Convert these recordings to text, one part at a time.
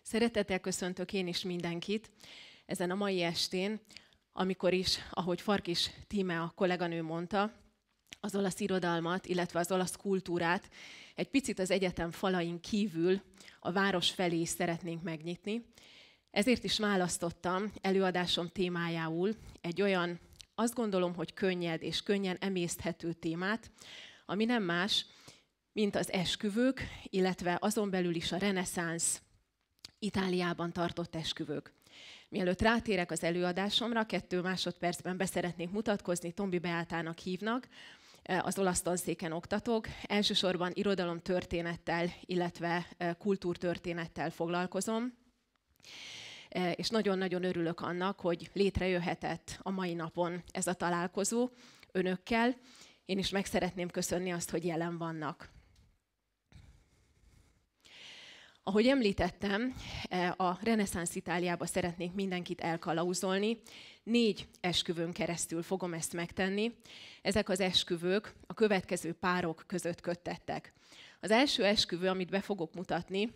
Szeretettel köszöntök én is mindenkit ezen a mai estén, amikor is, ahogy Farkis Tíme a kolléganő mondta, az olasz irodalmat, illetve az olasz kultúrát egy picit az egyetem falain kívül a város felé is szeretnénk megnyitni. Ezért is választottam előadásom témájául egy olyan, azt gondolom, hogy könnyed és könnyen emészthető témát, ami nem más, mint az esküvők, illetve azon belül is a reneszánsz Itáliában tartott esküvők. Mielőtt rátérek az előadásomra, 2 másodpercben beszeretnék mutatkozni, Tombi Beátának hívnak, az olasz tanszéken oktatok. Elsősorban irodalomtörténettel, illetve kultúrtörténettel foglalkozom. És nagyon-nagyon örülök annak, hogy létrejöhetett a mai napon ez a találkozó önökkel. Én is meg szeretném köszönni azt, hogy jelen vannak. Ahogy említettem, a reneszánsz Itáliába szeretnék mindenkit elkalauzolni. 4 esküvőn keresztül fogom ezt megtenni. Ezek az esküvők a következő párok között köttettek. Az első esküvő, amit be fogok mutatni,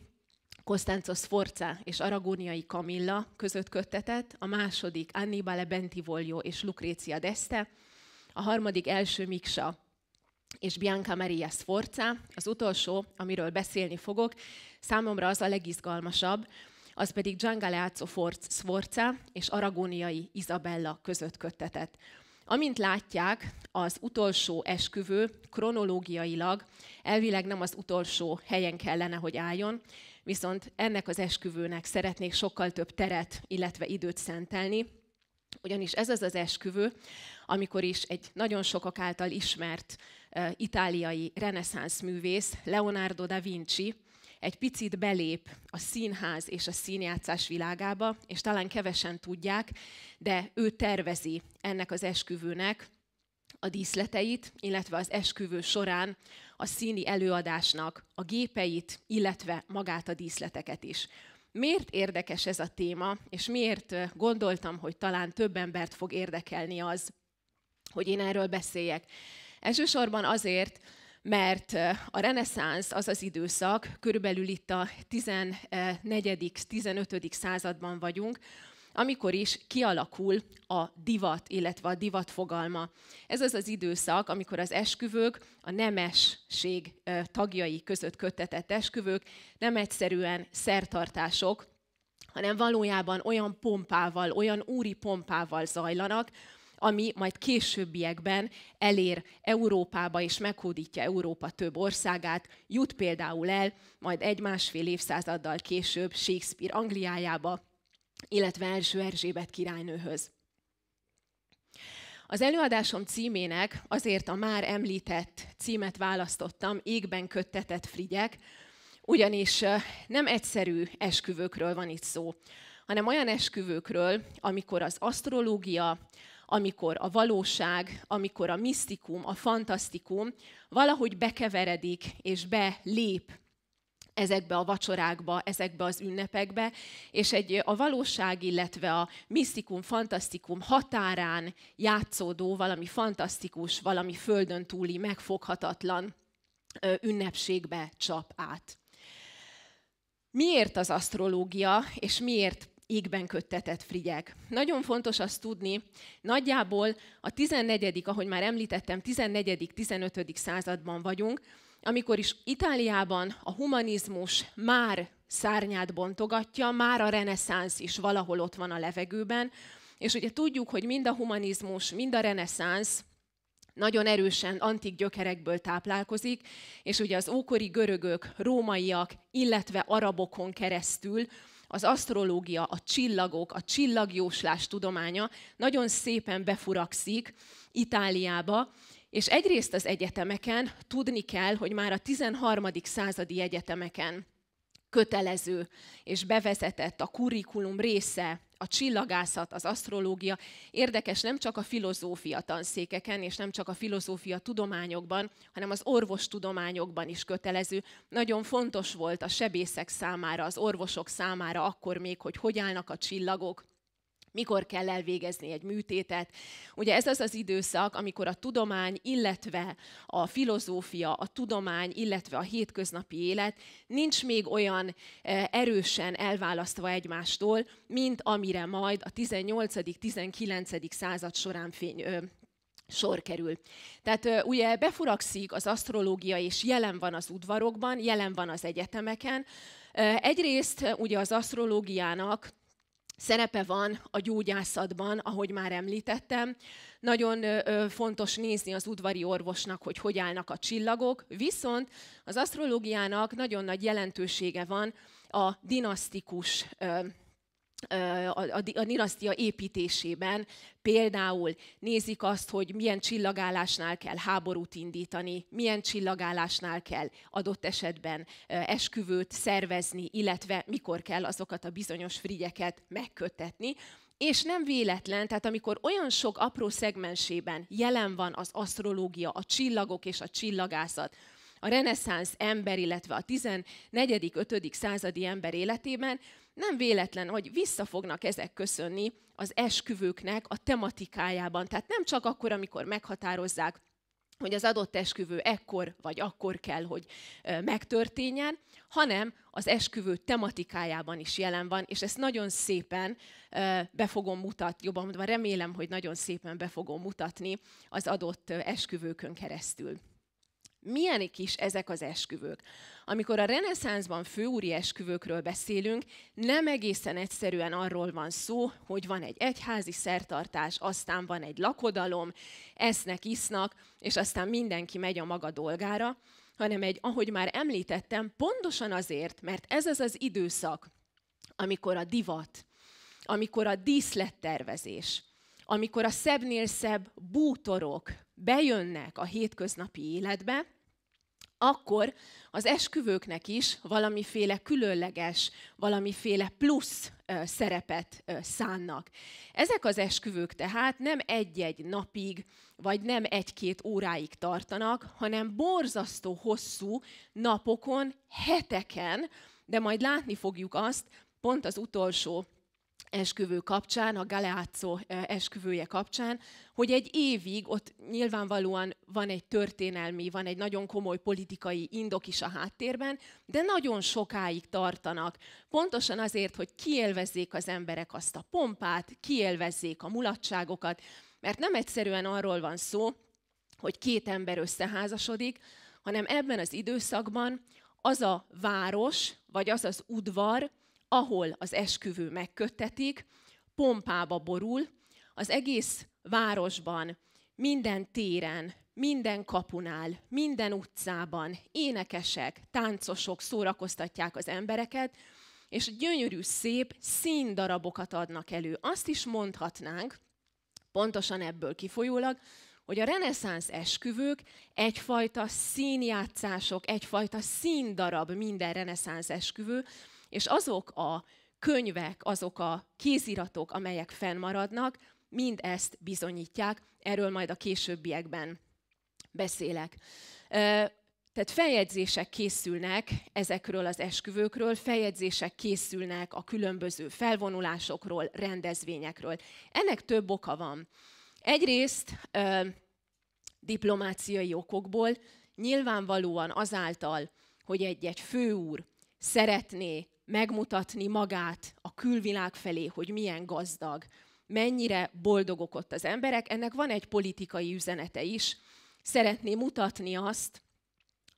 Costanzo Sforza és Aragóniai Camilla között köttetett, a második Annibale Bentivoglio és Lucrezia d'Este, a harmadik első Miksa és Bianca Maria Sforza, az utolsó, amiről beszélni fogok, számomra az a legizgalmasabb, az pedig Gian Galeazzo Sforza és Aragóniai Isabella között köttetett. Amint látják, az utolsó esküvő kronológiailag elvileg nem az utolsó helyen kellene, hogy álljon, viszont ennek az esküvőnek szeretnék sokkal több teret, illetve időt szentelni, ugyanis ez az az esküvő, amikor is egy nagyon sokak által ismert itáliai reneszánsz művész, Leonardo da Vinci, egy picit belép a színház és a színjátszás világába, és talán kevesen tudják, de ő tervezi ennek az esküvőnek a díszleteit, illetve az esküvő során a színi előadásnak a gépeit, illetve magát a díszleteket is. Miért érdekes ez a téma, és miért gondoltam, hogy talán több embert fog érdekelni az, hogy én erről beszéljek? Elsősorban azért, mert a reneszánsz az az időszak, körülbelül itt a 14.-15. században vagyunk, amikor is kialakul a divat, illetve a divat fogalma. Ez az az időszak, amikor az esküvők, a nemesség tagjai között köttetett esküvők nem egyszerűen szertartások, hanem valójában olyan pompával, olyan úri pompával zajlanak, ami majd későbbiekben elér Európába és meghódítja Európa több országát, jut például el majd 1-1,5 évszázaddal később Shakespeare Angliájába, illetve első Erzsébet királynőhöz. Az előadásom címének azért a már említett címet választottam, Égben köttetett frigyek, ugyanis nem egyszerű esküvőkről van itt szó, hanem olyan esküvőkről, amikor az asztrológia, amikor a valóság, amikor a misztikum, a fantasztikum valahogy bekeveredik és belép ezekbe a vacsorákba, ezekbe az ünnepekbe, és a valóság, illetve a misztikum, fantasztikum határán játszódó valami fantasztikus, valami földön túli, megfoghatatlan ünnepségbe csap át. Miért az asztrológia, és miért égben köttetett frigyek? Nagyon fontos azt tudni, nagyjából a 14., ahogy már említettem, 14.-15. században vagyunk, amikor is Itáliában a humanizmus már szárnyát bontogatja, már a reneszánsz is valahol ott van a levegőben, és ugye tudjuk, hogy mind a humanizmus, mind a reneszánsz nagyon erősen antik gyökerekből táplálkozik, és ugye az ókori görögök, rómaiak, illetve arabokon keresztül az asztrológia, a csillagok, a csillagjóslás tudománya nagyon szépen befurakszik Itáliába, és egyrészt az egyetemeken tudni kell, hogy már a 13. századi egyetemeken kötelező és bevezetett a curriculum része, a csillagászat, az asztrológia. Érdekes, nem csak a filozófia tanszékeken, és nem csak a filozófia tudományokban, hanem az orvostudományokban is kötelező. Nagyon fontos volt a sebészek számára, az orvosok számára akkor még, hogy állnak a csillagok, mikor kell elvégezni egy műtétet. Ugye ez az az időszak, amikor a tudomány, illetve a filozófia, a tudomány, illetve a hétköznapi élet nincs még olyan erősen elválasztva egymástól, mint amire majd a 18.-19. század során sor kerül. Tehát ugye befurakszik az asztrológia, és jelen van az udvarokban, jelen van az egyetemeken. Egyrészt ugye az asztrológiának szerepe van a gyógyászatban, ahogy már említettem. Nagyon fontos nézni az udvari orvosnak, hogy állnak a csillagok, viszont az asztrológiának nagyon nagy jelentősége van a dinasztikus a dinasztia építésében. Például nézik azt, hogy milyen csillagállásnál kell háborút indítani, milyen csillagállásnál kell adott esetben esküvőt szervezni, illetve mikor kell azokat a bizonyos frigyeket megköttetni. És nem véletlen, tehát amikor olyan sok apró szegmensében jelen van az asztrológia, a csillagok és a csillagászat, a reneszánsz ember, illetve a 14.-5. századi ember életében, nem véletlen, hogy vissza fognak ezek köszönni az esküvőknek a tematikájában. Tehát nem csak akkor, amikor meghatározzák, hogy az adott esküvő ekkor vagy akkor kell, hogy megtörténjen, hanem az esküvő tematikájában is jelen van, és ezt nagyon szépen be fogom mutatni, jobban mondva remélem, hogy nagyon szépen be fogom mutatni az adott esküvőkön keresztül. Milyenek is ezek az esküvők? Amikor a reneszánszban főúri esküvőkről beszélünk, nem egészen egyszerűen arról van szó, hogy van egy egyházi szertartás, aztán van egy lakodalom, esznek, isznak, és aztán mindenki megy a maga dolgára, hanem ahogy már említettem, pontosan azért, mert ez az az időszak, amikor a divat, amikor a díszlettervezés, amikor a szebbnél szebb bútorok bejönnek a hétköznapi életbe, akkor az esküvőknek is valamiféle különleges, valamiféle plusz szerepet szánnak. Ezek az esküvők tehát nem egy-egy napig, vagy nem 1-2 óráig tartanak, hanem borzasztó hosszú napokon, heteken, de majd látni fogjuk azt, pont az utolsó esküvő kapcsán, a Galeazzo esküvője kapcsán, hogy egy évig ott nyilvánvalóan van egy történelmi, van egy nagyon komoly politikai indok is a háttérben, de nagyon sokáig tartanak. Pontosan azért, hogy kiélvezzék az emberek azt a pompát, kiélvezzék a mulatságokat, mert nem egyszerűen arról van szó, hogy 2 ember összeházasodik, hanem ebben az időszakban az a város, vagy az az udvar, ahol az esküvő megköttetik, pompába borul, az egész városban, minden téren, minden kapunál, minden utcában énekesek, táncosok szórakoztatják az embereket, és gyönyörű, szép színdarabokat adnak elő. Azt is mondhatnánk, pontosan ebből kifolyólag, hogy a reneszánsz esküvők egyfajta színjátszások, egyfajta színdarab minden reneszánsz esküvő, és azok a könyvek, azok a kéziratok, amelyek fennmaradnak, mind ezt bizonyítják. Erről majd a későbbiekben beszélek. Tehát feljegyzések készülnek ezekről az esküvőkről, feljegyzések készülnek a különböző felvonulásokról, rendezvényekről. Ennek több oka van. Egyrészt diplomáciai okokból, nyilvánvalóan azáltal, hogy egy főúr szeretné megmutatni magát a külvilág felé, hogy milyen gazdag, mennyire boldogok ott az emberek, ennek van egy politikai üzenete is. Szeretné mutatni azt,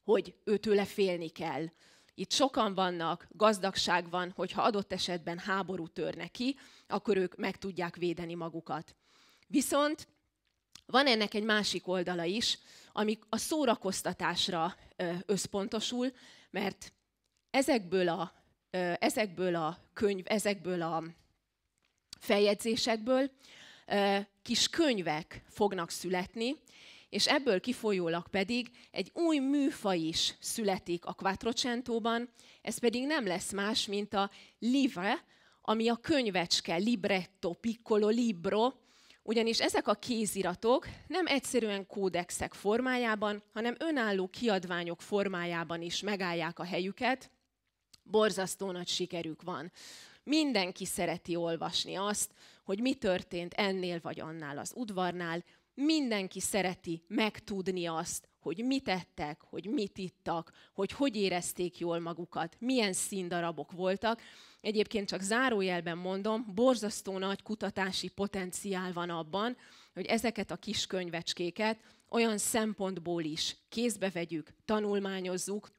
hogy őtőle félni kell. Itt sokan vannak, gazdagság van, hogyha adott esetben háború törne ki, akkor ők meg tudják védeni magukat. Viszont van ennek egy másik oldala is, ami a szórakoztatásra összpontosul, mert ezekből a feljegyzésekből kis könyvek fognak születni, és ebből kifolyólag pedig egy új műfaj is születik a Quattrocentóban, ez pedig nem lesz más, mint a livre, ami a könyvecske, libretto, piccolo libro, ugyanis ezek a kéziratok nem egyszerűen kódexek formájában, hanem önálló kiadványok formájában is megállják a helyüket. Borzasztó nagy sikerük van. Mindenki szereti olvasni azt, hogy mi történt ennél vagy annál az udvarnál. Mindenki szereti megtudni azt, hogy mit ettek, hogy mit ittak, hogy érezték jól magukat, milyen színdarabok voltak. Egyébként csak zárójelben mondom, borzasztó nagy kutatási potenciál van abban, hogy ezeket a kis könyvecskéket olyan szempontból is kézbe vegyük, tanulmányozzuk,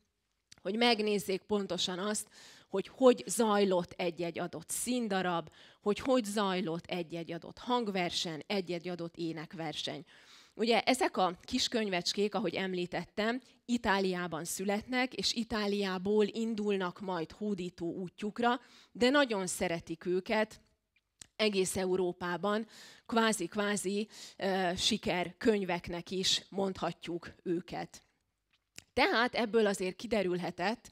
hogy megnézzék pontosan azt, hogy zajlott egy-egy adott színdarab, hogy zajlott egy-egy adott hangverseny, egy-egy adott énekverseny. Ugye ezek a kis könyvecskék, ahogy említettem, Itáliában születnek, és Itáliából indulnak majd hódító útjukra, de nagyon szeretik őket egész Európában, kvázi sikerkönyveknek is mondhatjuk őket. Tehát ebből azért kiderülhetett,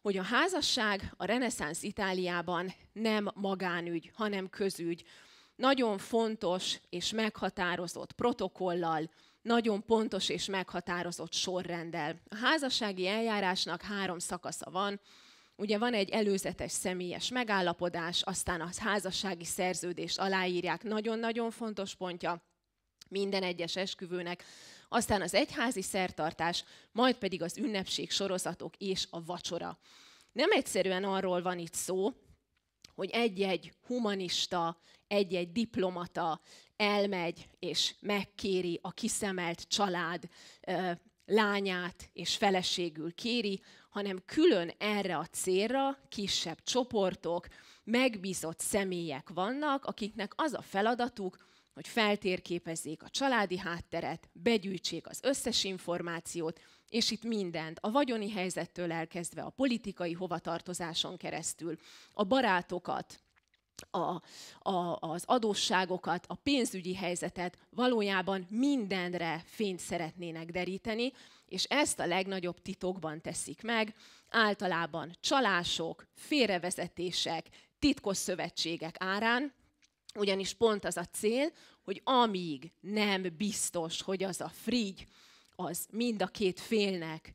hogy a házasság a reneszánsz Itáliában nem magánügy, hanem közügy. Nagyon fontos és meghatározott protokollal, nagyon pontos és meghatározott sorrenddel. A házassági eljárásnak 3 szakasza van. Ugye van egy előzetes személyes megállapodás, aztán a házassági szerződést aláírják, nagyon-nagyon fontos pontja minden egyes esküvőnek, aztán az egyházi szertartás, majd pedig az ünnepség sorozatok és a vacsora. Nem egyszerűen arról van itt szó, hogy egy-egy humanista, egy-egy diplomata elmegy és megkéri a kiszemelt család lányát és feleségül kéri, hanem külön erre a célra kisebb csoportok, megbízott személyek vannak, akiknek az a feladatuk, hogy feltérképezzék a családi hátteret, begyűjtsék az összes információt, és itt mindent, a vagyoni helyzettől elkezdve a politikai hovatartozáson keresztül, a barátokat, az adósságokat, a pénzügyi helyzetet, valójában mindenre fényt szeretnének deríteni, és ezt a legnagyobb titokban teszik meg, általában csalások, félrevezetések, titkos szövetségek árán, ugyanis pont az a cél, hogy amíg nem biztos, hogy az a frigy, az mind a két félnek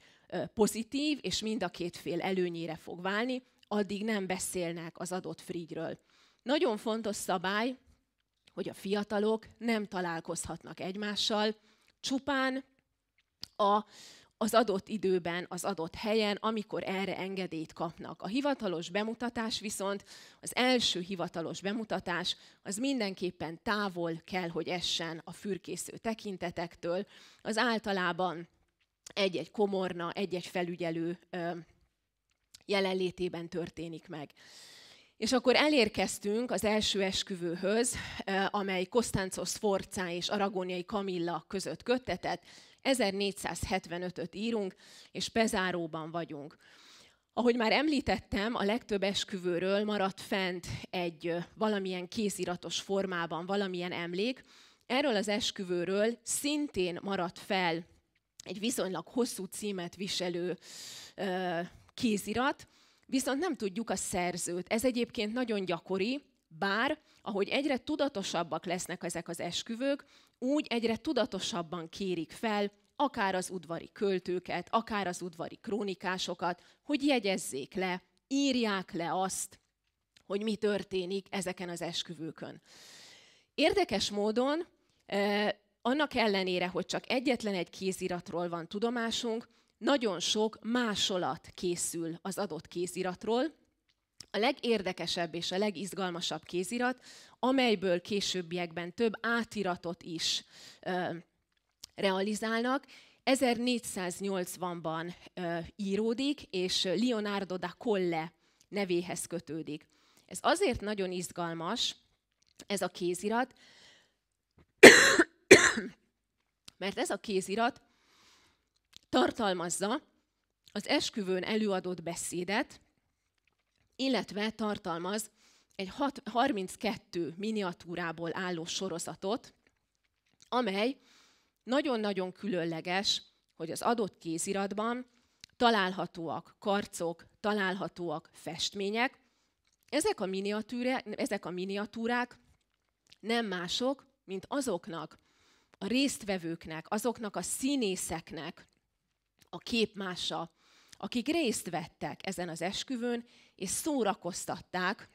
pozitív, és mind a két fél előnyére fog válni, addig nem beszélnek az adott frigyről. Nagyon fontos szabály, hogy a fiatalok nem találkozhatnak egymással, csupán az adott időben, az adott helyen, amikor erre engedélyt kapnak. A hivatalos bemutatás viszont, az első hivatalos bemutatás, az mindenképpen távol kell, hogy essen a fürkésző tekintetektől. Az általában egy-egy komorna, egy-egy felügyelő jelenlétében történik meg. És akkor elérkeztünk az első esküvőhöz, amely Costanzo Sforza és Aragóniai Camilla között köttetett. 1475-öt írunk, és Pesáróban vagyunk. Ahogy már említettem, a legtöbb esküvőről maradt fent egy valamilyen kéziratos formában, valamilyen emlék. Erről az esküvőről szintén maradt fel egy viszonylag hosszú címet viselő kézirat, viszont nem tudjuk a szerzőt. Ez egyébként nagyon gyakori, bár ahogy egyre tudatosabbak lesznek ezek az esküvők, úgy egyre tudatosabban kérik fel akár az udvari költőket, akár az udvari krónikásokat, hogy jegyezzék le, írják le azt, hogy mi történik ezeken az esküvőkön. Érdekes módon, annak ellenére, hogy csak egyetlen egy kéziratról van tudomásunk, nagyon sok másolat készül az adott kéziratról. A legérdekesebb és a legizgalmasabb kézirat, amelyből későbbiekben több átiratot is realizálnak, 1480-ban íródik, és Leonardo da Colle nevéhez kötődik. Ez azért nagyon izgalmas, ez a kézirat, mert ez a kézirat tartalmazza az esküvőn előadott beszédet, illetve tartalmaz egy 32 miniatúrából álló sorozatot, amely nagyon-nagyon különleges, hogy az adott kéziratban találhatóak karcok, találhatóak festmények. Ezek a miniatúrák nem mások, mint azoknak a résztvevőknek, azoknak a színészeknek a képmása, akik részt vettek ezen az esküvőn, és szórakoztatták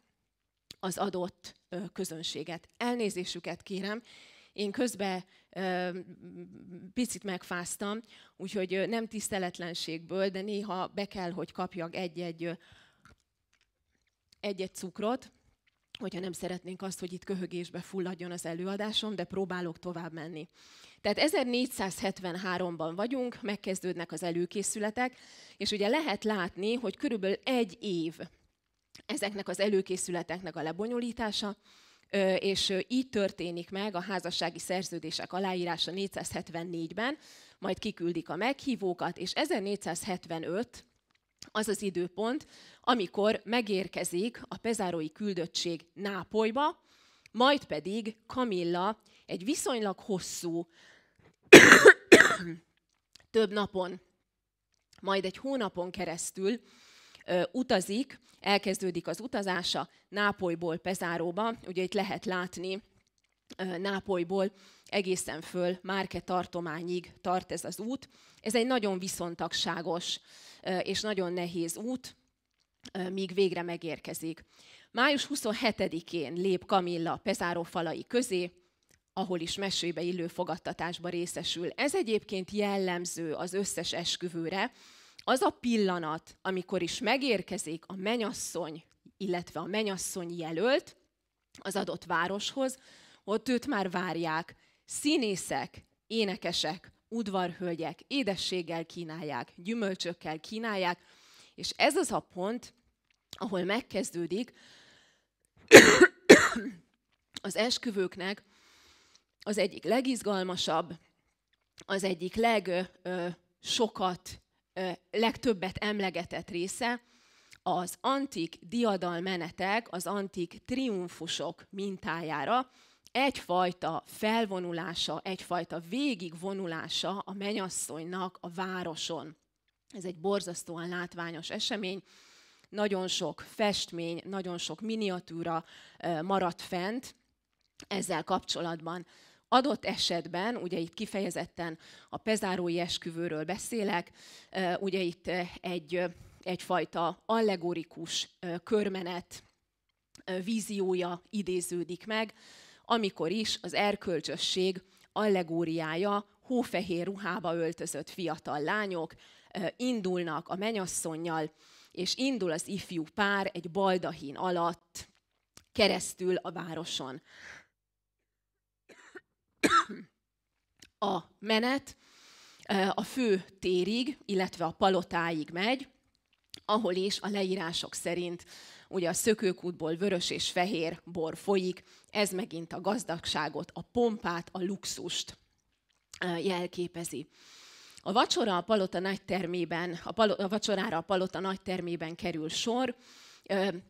az adott közönséget. Elnézésüket kérem, én közben picit megfáztam, úgyhogy nem tiszteletlenségből, de néha be kell, hogy kapjak egy-egy cukrot, hogyha nem szeretnénk azt, hogy itt köhögésbe fulladjon az előadásom, de próbálok tovább menni. Tehát 1473-ban vagyunk, megkezdődnek az előkészületek, és ugye lehet látni, hogy körülbelül 1 év ezeknek az előkészületeknek a lebonyolítása, és így történik meg a házassági szerződések aláírása 474-ben, majd kiküldik a meghívókat, és 1475 az az időpont, amikor megérkezik a pezárói küldöttség Nápolyba, majd pedig Kamilla egy viszonylag hosszú, több napon, majd egy hónapon keresztül utazik, elkezdődik az utazása Nápolyból Pezáróba. Ugye itt lehet látni Nápolyból egészen föl Márke tartományig tart ez az út. Ez egy nagyon viszontagságos és nagyon nehéz út, míg végre megérkezik. Május 27-én lép Kamilla Pezáró falai közé, ahol is mesébe illő fogadtatásba részesül. Ez egyébként jellemző az összes esküvőre. Az a pillanat, amikor is megérkezik a mennyasszony, illetve a mennyasszony jelölt az adott városhoz, ott őt már várják színészek, énekesek, udvarhölgyek, édességgel kínálják, gyümölcsökkel kínálják, és ez az a pont, ahol megkezdődik az esküvőknek az egyik legizgalmasabb, az egyik legtöbbet emlegetett része, az antik diadalmenetek, az antik triumfusok mintájára egyfajta felvonulása, egyfajta végigvonulása a mennyasszonynak a városon. Ez egy borzasztóan látványos esemény, nagyon sok festmény, nagyon sok miniatúra maradt fent ezzel kapcsolatban. Adott esetben, ugye itt kifejezetten a pezárói esküvőről beszélek, ugye itt egyfajta allegorikus körmenet víziója idéződik meg, amikor is az erkölcsösség allegóriája hófehér ruhába öltözött fiatal lányok indulnak a mennyasszonnyal, és indul az ifjú pár egy baldahín alatt keresztül a városon. A menet a fő térig, illetve a palotáig megy, ahol is a leírások szerint ugye a szökőkútból vörös és fehér bor folyik, ez megint a gazdagságot, a pompát, a luxust jelképezi. A vacsora a palota nagytermében, a vacsorára a palota nagytermében kerül sor,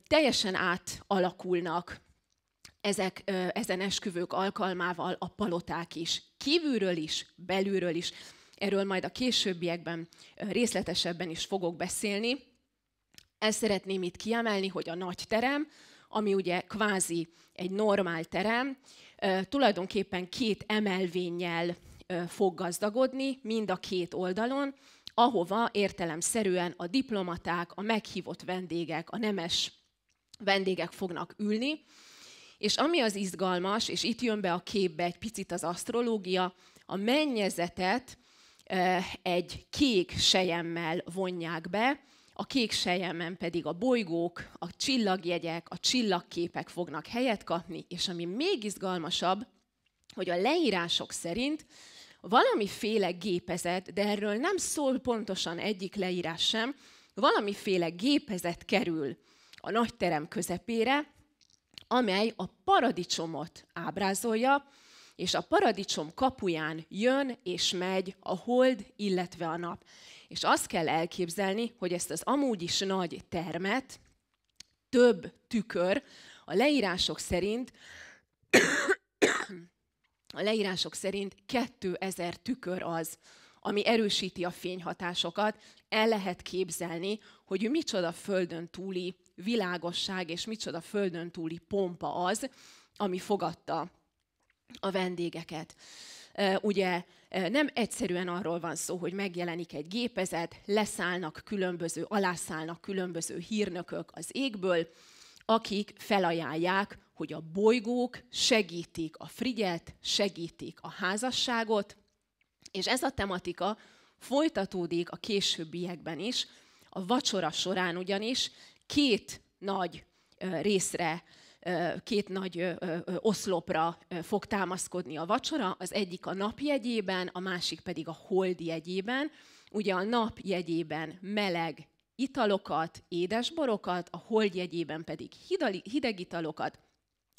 teljesen átalakulnak ezen esküvők alkalmával a paloták is. Kívülről is, belülről is. Erről majd a későbbiekben részletesebben is fogok beszélni. Ezt szeretném itt kiemelni, hogy a nagy terem, ami ugye kvázi egy normál terem, tulajdonképpen 2 emelvénnyel fog gazdagodni, mind a 2 oldalon, ahova értelemszerűen a diplomaták, a meghívott vendégek, a nemes vendégek fognak ülni. És ami az izgalmas, és itt jön be a képbe egy picit az asztrológia, a mennyezetet egy kék selyemmel vonják be, a kék selyemmen pedig a bolygók, a csillagjegyek, a csillagképek fognak helyet kapni, és ami még izgalmasabb, hogy a leírások szerint valamiféle gépezet, de erről nem szól pontosan egyik leírás sem, valamiféle gépezet kerül a nagyterem közepére, amely a paradicsomot ábrázolja, és a paradicsom kapuján jön és megy a hold, illetve a nap. És azt kell elképzelni, hogy ezt az amúgy is nagy termet, több tükör, a leírások szerint 2000 tükör az, ami erősíti a fényhatásokat. El lehet képzelni, hogy micsoda földön túli világosság és micsoda földön túli pompa az, ami fogadta a vendégeket. Ugye nem egyszerűen arról van szó, hogy megjelenik egy gépezet, alászállnak különböző hírnökök az égből, akik felajánlják hogy a bolygók segítik a Frigyet, segítik a házasságot, és ez a tematika folytatódik a későbbiekben is. A vacsora során ugyanis két nagy részre, két nagy oszlopra fog támaszkodni a vacsora, az egyik a nap jegyében, a másik pedig a hold jegyében. Ugye a nap jegyében meleg italokat, édesborokat, a hold jegyében pedig hideg italokat,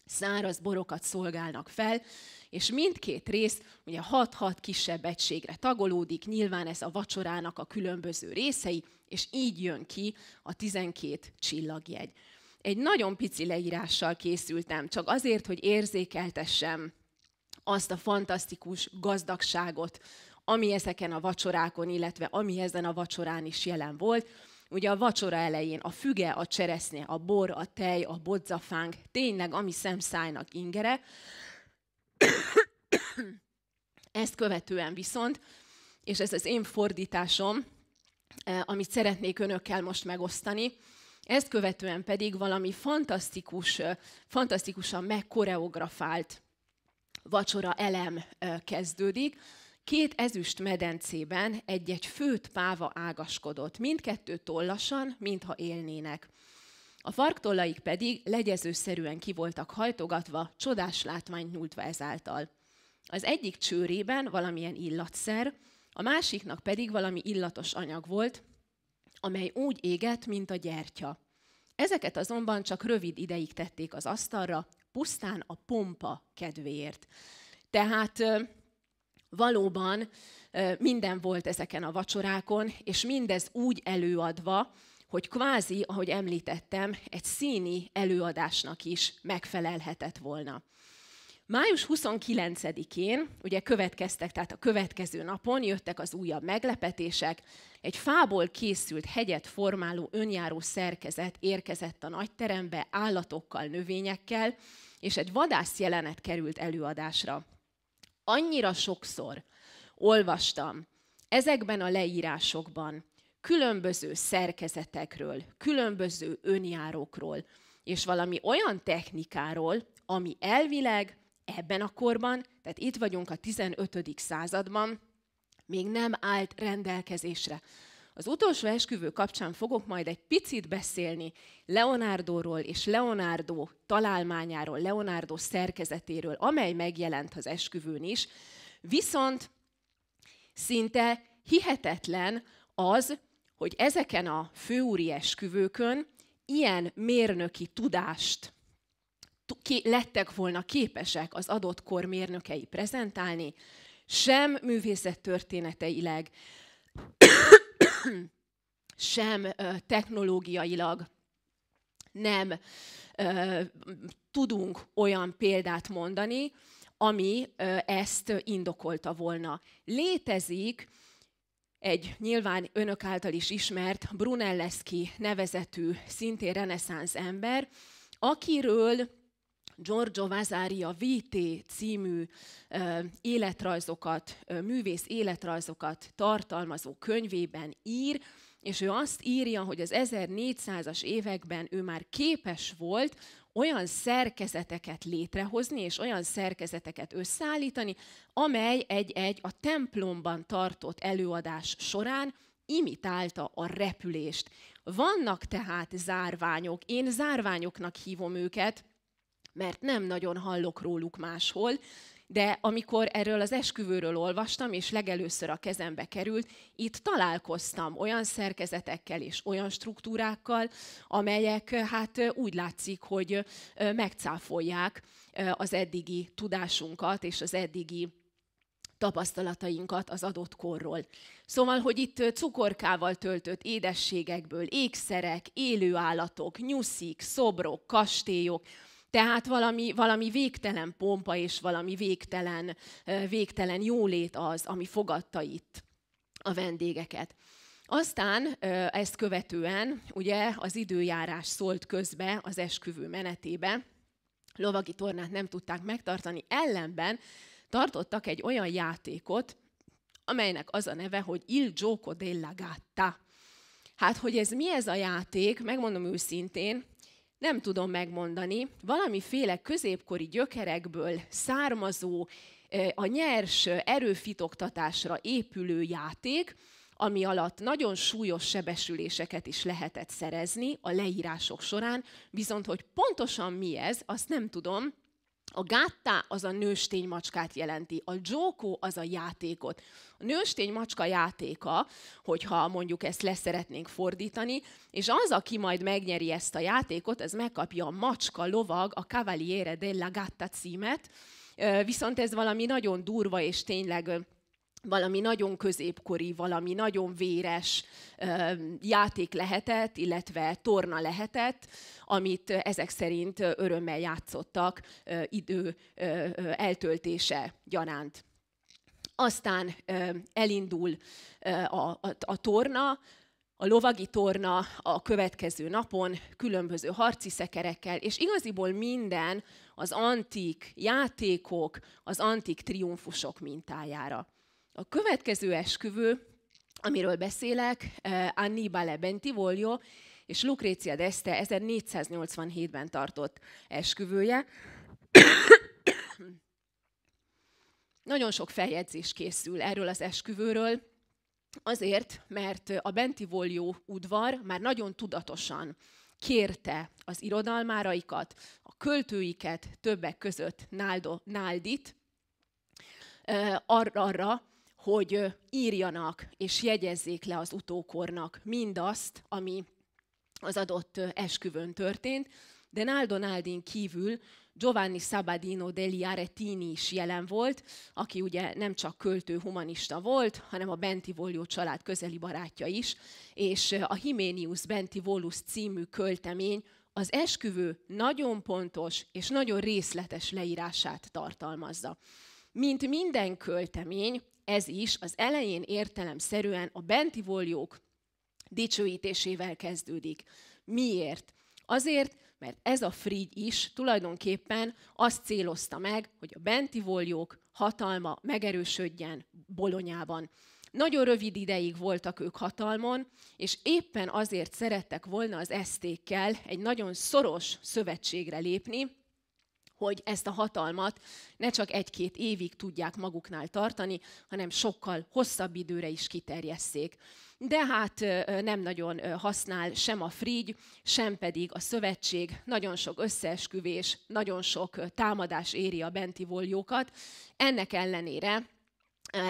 száraz borokat szolgálnak fel, és mindkét rész ugye 6-6 kisebb egységre tagolódik, nyilván ez a vacsorának a különböző részei, és így jön ki a 12 csillagjegy. Egy nagyon pici leírással készültem, csak azért, hogy érzékeltessem azt a fantasztikus gazdagságot, ami ezeken a vacsorákon, illetve ami ezen a vacsorán is jelen volt. Ugye a vacsora elején a füge, a cseresznye, a bor, a tej, a bodzafánk, tényleg ami szemszájnak ingere. Ezt követően viszont, és ez az én fordításom, amit szeretnék önökkel most megosztani, ezt követően pedig valami fantasztikusan megkoreografált vacsora elem kezdődik. 2 ezüst medencében egy-egy főtt páva ágaskodott, mindkettő tollasan, mintha élnének. A farktollaik pedig legyezőszerűen ki voltak hajtogatva, csodás látványt nyújtva ezáltal. Az egyik csőrében valamilyen illatszer, a másiknak pedig valami illatos anyag volt, amely úgy égett, mint a gyertya. Ezeket azonban csak rövid ideig tették az asztalra, pusztán a pompa kedvéért. Tehát valóban minden volt ezeken a vacsorákon, és mindez úgy előadva, hogy kvázi, ahogy említettem, egy színi előadásnak is megfelelhetett volna. Május 29-én, ugye következtek, tehát a következő napon jöttek az újabb meglepetések, egy fából készült hegyet formáló önjáró szerkezet érkezett a nagyterembe állatokkal, növényekkel, és egy vadász jelenet került előadásra. Annyira sokszor olvastam ezekben a leírásokban különböző szerkezetekről, különböző önjárókról, és valami olyan technikáról, ami elvileg ebben a korban, tehát itt vagyunk a 15. században, még nem állt rendelkezésre. Az utolsó esküvő kapcsán fogok majd egy picit beszélni Leonardóról és Leonardo találmányáról, Leonardo szerkezetéről, amely megjelent az esküvőn is, viszont szinte hihetetlen az, hogy ezeken a főúri esküvőkön ilyen mérnöki tudást lettek volna képesek az adott kor mérnökei prezentálni, sem művészettörténeteileg, sem technológiailag nem tudunk olyan példát mondani, ami ezt indokolta volna. Létezik egy nyilván önök által is ismert Brunelleschi nevezetű, szintén reneszánsz ember, akiről Giorgio Vasari a VT című életrajzokat, művész életrajzokat tartalmazó könyvében ír, és ő azt írja, hogy az 1400-as években ő már képes volt olyan szerkezeteket létrehozni, és olyan szerkezeteket összeállítani, amely egy a templomban tartott előadás során imitálta a repülést. Vannak tehát zárványok, én zárványoknak hívom őket, mert nem nagyon hallok róluk máshol, de amikor erről az esküvőről olvastam, és legelőször a kezembe került, itt találkoztam olyan szerkezetekkel és olyan struktúrákkal, amelyek hát úgy látszik, hogy megcáfolják az eddigi tudásunkat és az eddigi tapasztalatainkat az adott korról. Szóval, hogy itt cukorkával töltött édességekből, ékszerek, élőállatok, nyuszik, szobrok, kastélyok, tehát valami végtelen pompa és valami végtelen jólét az, ami fogadta itt a vendégeket. Aztán ezt követően ugye az időjárás szólt közbe az esküvő menetébe, lovagi tornát nem tudták megtartani, ellenben tartottak egy olyan játékot, amelynek az a neve, hogy Il Gioco della Gatta. Hát, hogy ez mi ez a játék, megmondom őszintén, nem tudom megmondani, valamiféle középkori gyökerekből származó, a nyers erőfitoktatásra épülő játék, ami alatt nagyon súlyos sebesüléseket is lehetett szerezni a leírások során, viszont hogy pontosan mi ez, azt nem tudom. A gatta az a nőstény macskát jelenti, a giocco az a játékot. A nőstény macska játéka, hogyha mondjuk ezt leszeretnénk fordítani, és az, aki majd megnyeri ezt a játékot, az megkapja a macska lovag, a Cavaliere della Gatta címet, viszont ez valami nagyon durva és tényleg valami nagyon középkori, valami nagyon véres játék lehetett, illetve torna lehetett, amit ezek szerint örömmel játszottak idő eltöltése gyaránt. Aztán elindul a torna, a lovagi torna a következő napon különböző harci szekerekkel, és igaziból minden az antik játékok, az antik triumfusok mintájára. A következő esküvő, amiről beszélek, Annibale Bentivoglio és Lucrezia d'Este 1487-ben tartott esküvője. Nagyon sok feljegyzés készül erről az esküvőről, azért, mert a Bentivoglio udvar már nagyon tudatosan kérte az irodalmáraikat, a költőiket, többek között Naldit, arra, hogy írjanak és jegyezzék le az utókornak mindazt, ami az adott esküvőn történt, de Naldo Naldin kívül Giovanni Sabadino degli Aretini is jelen volt, aki ugye nem csak költő humanista volt, hanem a Bentivoglio család közeli barátja is, és a Himenius Bentivolus című költemény az esküvő nagyon pontos és nagyon részletes leírását tartalmazza. Mint minden költemény, ez is az elején értelemszerűen a Bentivogliók dicsőítésével kezdődik. Miért? Azért, mert ez a frigy is tulajdonképpen azt célozta meg, hogy a Bentivogliók hatalma megerősödjen Bolonyában. Nagyon rövid ideig voltak ők hatalmon, és éppen azért szerettek volna az esztékkel egy nagyon szoros szövetségre lépni, hogy ezt a hatalmat ne csak 1-2 évig tudják maguknál tartani, hanem sokkal hosszabb időre is kiterjesszék. De hát nem nagyon használ sem a frigy, sem pedig a szövetség, nagyon sok összeesküvés, nagyon sok támadás éri a Bentivogliókat. Ennek ellenére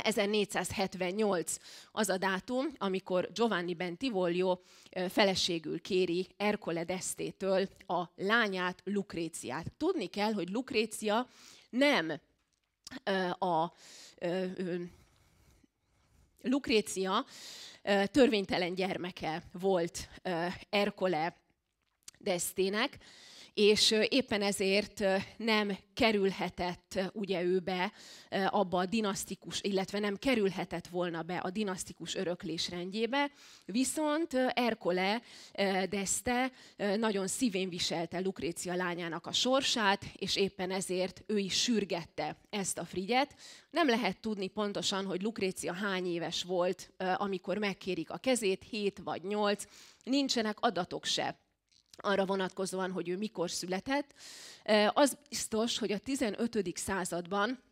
1478 az a dátum, amikor Giovanni Bentivoglio feleségül kéri Ercole d'Este-től a lányát, Lucreziát. Tudni kell, hogy Lucrezia nem Lucrezia törvénytelen gyermeke volt Ercole d'Este-nek, és éppen ezért nem kerülhetett ugye ő be abba a dinasztikus, illetve nem kerülhetett volna be a dinasztikus öröklés rendjébe, viszont Ercole d'Este nagyon szívén viselte Lucrezia lányának a sorsát, és éppen ezért ő is sürgette ezt a frigyet. Nem lehet tudni pontosan, hogy Lucrezia hány éves volt, amikor megkérik a kezét, 7 vagy 8, nincsenek adatok se arra vonatkozóan, hogy ő mikor született. Az biztos, hogy a 15. században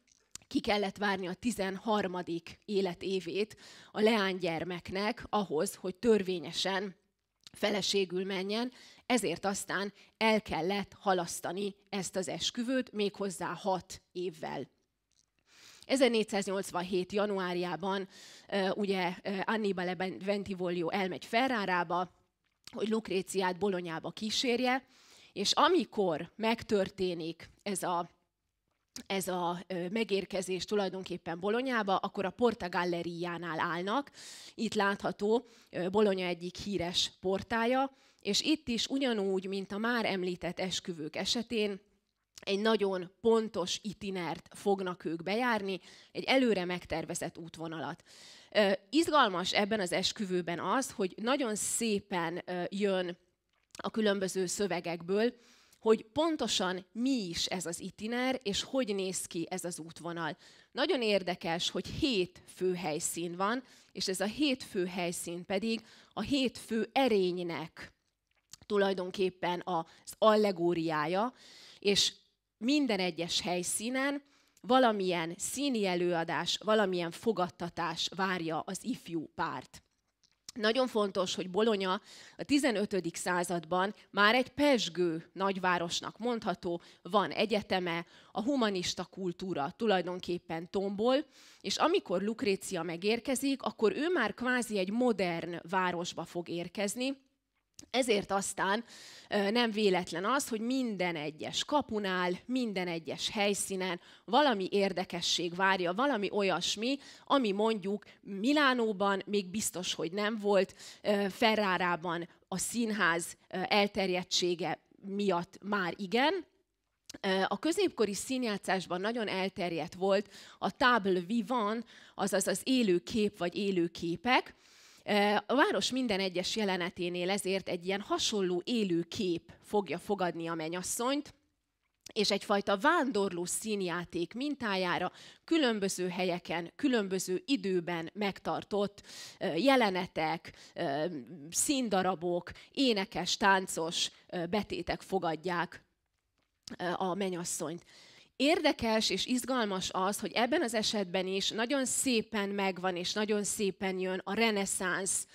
ki kellett várni a 13. életévét a leánygyermeknek ahhoz, hogy törvényesen feleségül menjen, ezért aztán el kellett halasztani ezt az esküvőt méghozzá 6 évvel. 1487. januárjában ugye Annibale Bentivoglio elmegy Ferrarába, hogy Lucreziát Bolonyába kísérje, és amikor megtörténik ez a megérkezés tulajdonképpen Bolonyába, akkor a Porta Galleriánál állnak. Itt látható Bologna egyik híres portája, és itt is ugyanúgy, mint a már említett esküvők esetén, egy nagyon pontos itinert fognak ők bejárni, egy előre megtervezett útvonalat. Izgalmas ebben az esküvőben az, hogy nagyon szépen jön a különböző szövegekből, hogy pontosan mi is ez az itiner, és hogy néz ki ez az útvonal. Nagyon érdekes, hogy 7 fő helyszín van, és ez a 7 fő helyszín pedig a 7 fő erénynek tulajdonképpen az allegóriája, és minden egyes helyszínen valamilyen színi előadás, valamilyen fogadtatás várja az ifjú párt. Nagyon fontos, hogy Bologna a 15. században már egy pezsgő nagyvárosnak mondható, van egyeteme, a humanista kultúra tulajdonképpen tombol, és amikor Lucrécia megérkezik, akkor ő már kvázi egy modern városba fog érkezni. Ezért aztán nem véletlen az, hogy minden egyes kapunál, minden egyes helyszínen valami érdekesség várja, valami olyasmi, ami mondjuk Milánóban még biztos, hogy nem volt, Ferrárában a színház elterjedtsége miatt már igen. A középkori színjátszásban nagyon elterjedt volt a table vivant, azaz az élő kép vagy élő képek. A város minden egyes jeleneténél ezért egy ilyen hasonló élő kép fogja fogadni a mennyasszonyt, és egyfajta vándorló színjáték mintájára különböző helyeken, különböző időben megtartott jelenetek, színdarabok, énekes, táncos betétek fogadják a mennyasszonyt. Érdekes és izgalmas az, hogy ebben az esetben is nagyon szépen megvan és nagyon szépen jön a reneszánsz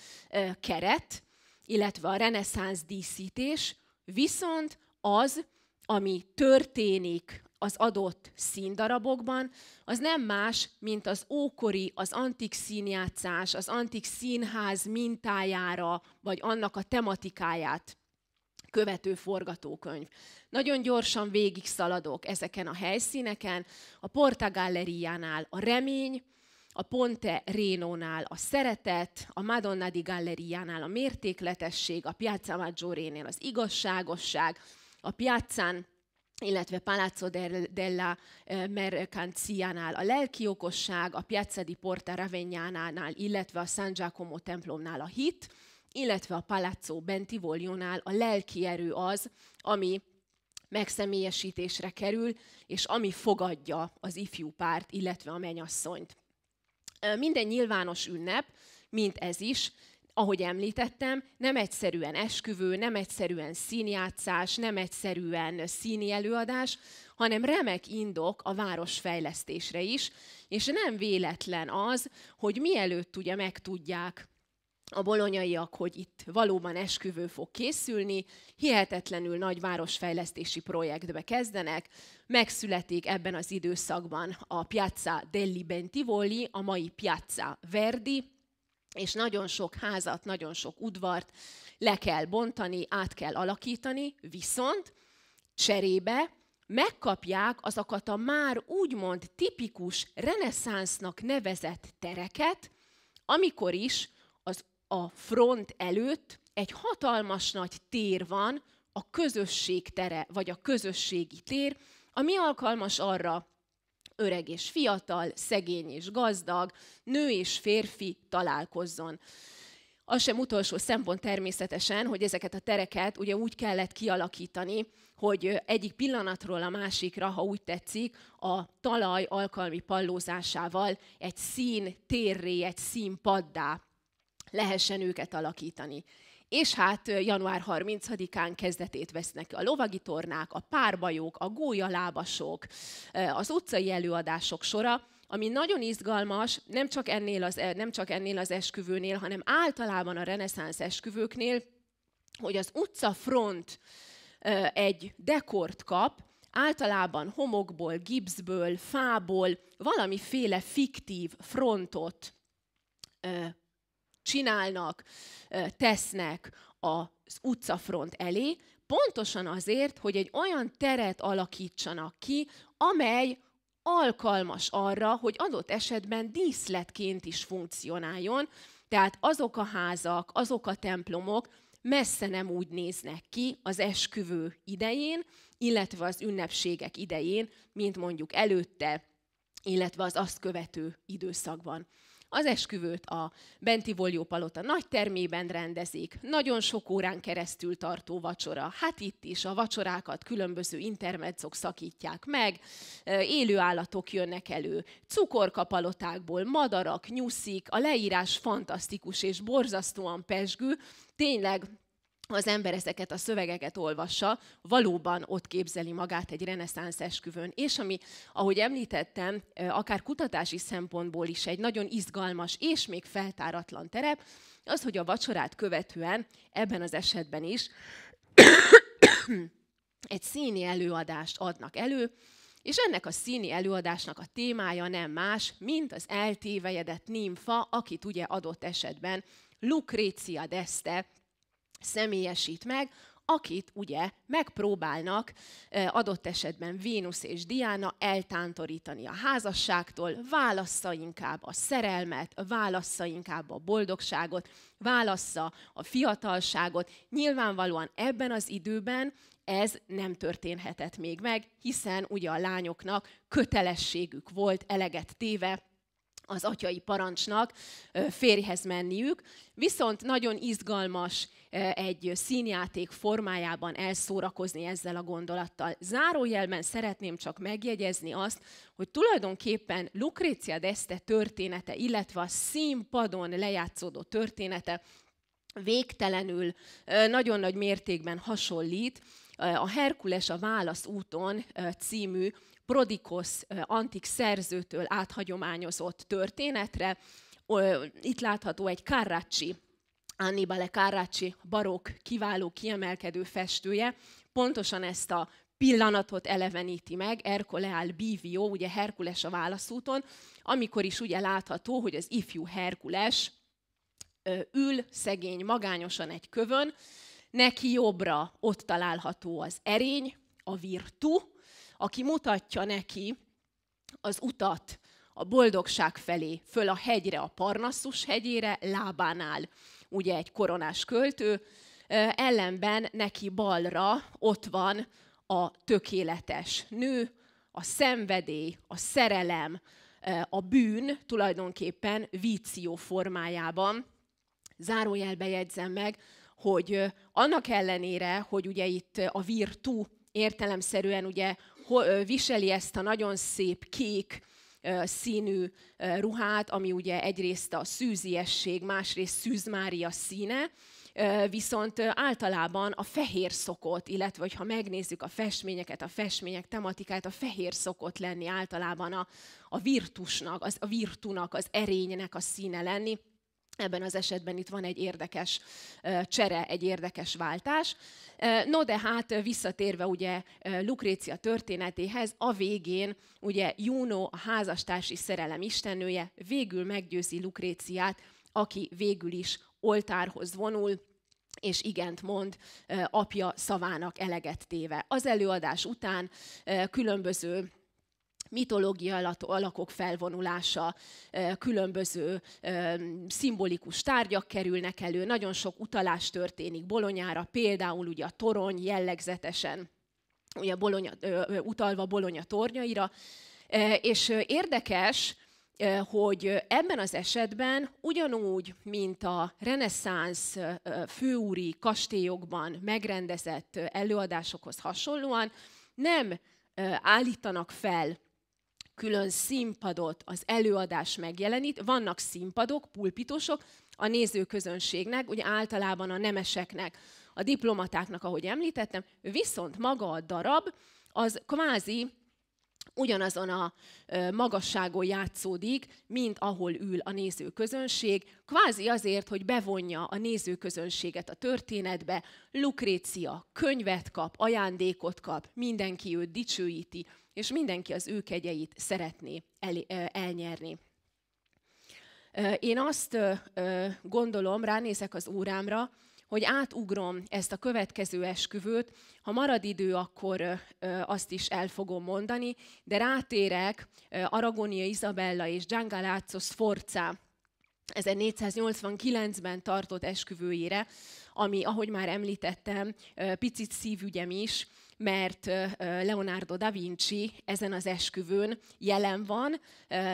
keret, illetve a reneszánsz díszítés, viszont az, ami történik az adott színdarabokban, az nem más, mint az ókori, az antik színjátszás, az antik színház mintájára, vagy annak a tematikáját követő forgatókönyv. Nagyon gyorsan végig szaladok ezeken a helyszíneken, a Porta Galleriánál a remény, a Ponte Renónál a szeretet, a Madonna di Galleriánál a mértékletesség, a Piazza Maggiorénél az igazságosság, a Piazzán, illetve Palazzo della Mercanziánál a lelki okosság, a Piazza di Porta Ravegnánál, illetve a San Giacomo templomnál a hit, illetve a Palazzo Bentivoglionál a lelki erő az, ami megszemélyesítésre kerül, és ami fogadja az ifjú párt, illetve a mennyasszonyt. Minden nyilvános ünnep, mint ez is, ahogy említettem, nem egyszerűen esküvő, nem egyszerűen színjátszás, nem egyszerűen színi előadás, hanem remek indok a városfejlesztésre is, és nem véletlen az, hogy mielőtt ugye megtudják a bolonyaiak, hogy itt valóban esküvő fog készülni, hihetetlenül nagy városfejlesztési projektbe kezdenek, megszületik ebben az időszakban a Piazza degli Bentivogli, a mai Piazza Verdi, és nagyon sok házat, nagyon sok udvart le kell bontani, át kell alakítani, viszont cserébe megkapják azokat a már úgymond tipikus reneszánsznak nevezett tereket, amikor is a front előtt egy hatalmas nagy tér van, a közösség tere, vagy a közösségi tér, ami alkalmas arra, öreg és fiatal, szegény és gazdag, nő és férfi találkozzon. Az sem utolsó szempont természetesen, hogy ezeket a tereket ugye úgy kellett kialakítani, hogy egyik pillanatról a másikra, ha úgy tetszik, a talaj alkalmi pallózásával egy színtérré, egy színpaddá lehessen őket alakítani. És hát január 30-án kezdetét vesznek a lovagi tornák, a párbajók, a gólyalábasok, az utcai előadások sora, ami nagyon izgalmas, nem csak ennél az esküvőnél, hanem általában a reneszánsz esküvőknél, hogy az utcafront egy dekort kap, általában homokból, gipszből, fából, valamiféle fiktív frontot csinálnak, tesznek az utcafront elé, pontosan azért, hogy egy olyan teret alakítsanak ki, amely alkalmas arra, hogy adott esetben díszletként is funkcionáljon, tehát azok a házak, azok a templomok messze nem úgy néznek ki az esküvő idején, illetve az ünnepségek idején, mint mondjuk előtte, illetve az azt követő időszakban. Az esküvőt a Bentivoglio palota nagy termében rendezik, nagyon sok órán keresztül tartó vacsora. Hát itt is a vacsorákat különböző intermezzok szakítják meg, élő állatok jönnek elő, cukorkapalotákból, madarak, nyuszik, a leírás fantasztikus és borzasztóan pezsgő, tényleg az ember ezeket a szövegeket olvassa, valóban ott képzeli magát egy reneszánsz esküvőn. És ami, ahogy említettem, akár kutatási szempontból is egy nagyon izgalmas és még feltáratlan terep, az, hogy a vacsorát követően ebben az esetben is egy színi előadást adnak elő, és ennek a színi előadásnak a témája nem más, mint az eltévejedett nimfa, akit ugye adott esetben Lucrezia d'Este személyesít meg, akit ugye megpróbálnak adott esetben Vénusz és Diana eltántorítani a házasságtól, válassza inkább a szerelmet, válassza inkább a boldogságot, válassza a fiatalságot. Nyilvánvalóan ebben az időben ez nem történhetett még meg, hiszen ugye a lányoknak kötelességük volt eleget téve az atyai parancsnak férjhez menniük, viszont nagyon izgalmas egy színjáték formájában elszórakozni ezzel a gondolattal. Zárójelben szeretném csak megjegyezni azt, hogy tulajdonképpen Lucrezia d'Este története, illetve a színpadon lejátszódó története végtelenül, nagyon nagy mértékben hasonlít a Herkules a Válasz úton című Prodikosz antik szerzőtől áthagyományozott történetre. Itt látható egy Carracci, Annibale Carracci barokk, kiváló, kiemelkedő festője, pontosan ezt a pillanatot eleveníti meg, Ercole al Bivio, ugye Herkules a Válaszúton, amikor is ugye látható, hogy az ifjú Herkules ül szegény magányosan egy kövön, neki jobbra ott található az erény, a Virtu, aki mutatja neki az utat a boldogság felé, föl a hegyre, a Parnassus hegyére, lábánál ugye egy koronás költő, ellenben neki balra ott van a tökéletes nő, a szenvedély, a szerelem, a bűn tulajdonképpen víció formájában. Zárójelbe jegyzem meg, hogy annak ellenére, hogy ugye itt a Virtu értelemszerűen ugye viseli ezt a nagyon szép kék színű ruhát, ami ugye egyrészt a szűziesség, másrészt Szűz Mária színe, viszont általában a fehér szokott, illetve ha megnézzük a festményeket, a festmények tematikát, a fehér szokott lenni általában a virtusnak, a virtunak, az erénynek a színe lenni. Ebben az esetben itt van egy érdekes csere, egy érdekes váltás. No de hát visszatérve ugye Lucrezia történetéhez, a végén ugye Juno, a házastársi szerelem istennője végül meggyőzi Lucreziát, aki végül is oltárhoz vonul, és igent mond apja szavának eleget téve. Az előadás után különböző mitológia alakok felvonulása, különböző szimbolikus tárgyak kerülnek elő, nagyon sok utalás történik Bolonyára, például ugye a torony jellegzetesen, ugye utalva Bologna tornyaira, és érdekes, hogy ebben az esetben ugyanúgy, mint a reneszánsz főúri kastélyokban megrendezett előadásokhoz hasonlóan, nem állítanak fel külön színpadot az előadás megjelenít. Vannak színpadok, pulpitosok a nézőközönségnek, ugye általában a nemeseknek, a diplomatáknak, ahogy említettem, viszont maga a darab az kvázi ugyanazon a magasságon játszódik, mint ahol ül a nézőközönség, kvázi azért, hogy bevonja a nézőközönséget a történetbe. Lucrezia könyvet kap, ajándékot kap, mindenki őt dicsőíti, és mindenki az ő kegyeit szeretné elnyerni. Én azt gondolom, ránézek az órámra, hogy átugrom ezt a következő esküvőt. Ha marad idő, akkor azt is el fogom mondani, de rátérek Aragonia Izabella és Giangalazzo Sforza 1489-ben tartott esküvőjére, ami, ahogy már említettem, picit szívügyem is, mert Leonardo da Vinci ezen az esküvőn jelen van,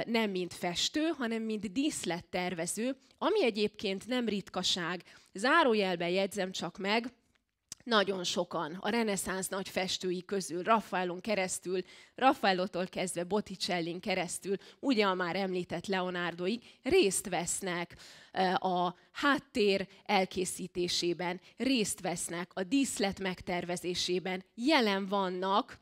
nem mint festő, hanem mint díszlettervező, ami egyébként nem ritkaság. Zárójelben jegyzem csak meg, nagyon sokan a reneszánsz nagy festői közül, Raffaellon keresztül, Raffaellótól kezdve Botticellin keresztül, ugye a már említett Leonardoig részt vesznek a háttér elkészítésében, részt vesznek a díszlet megtervezésében, jelen vannak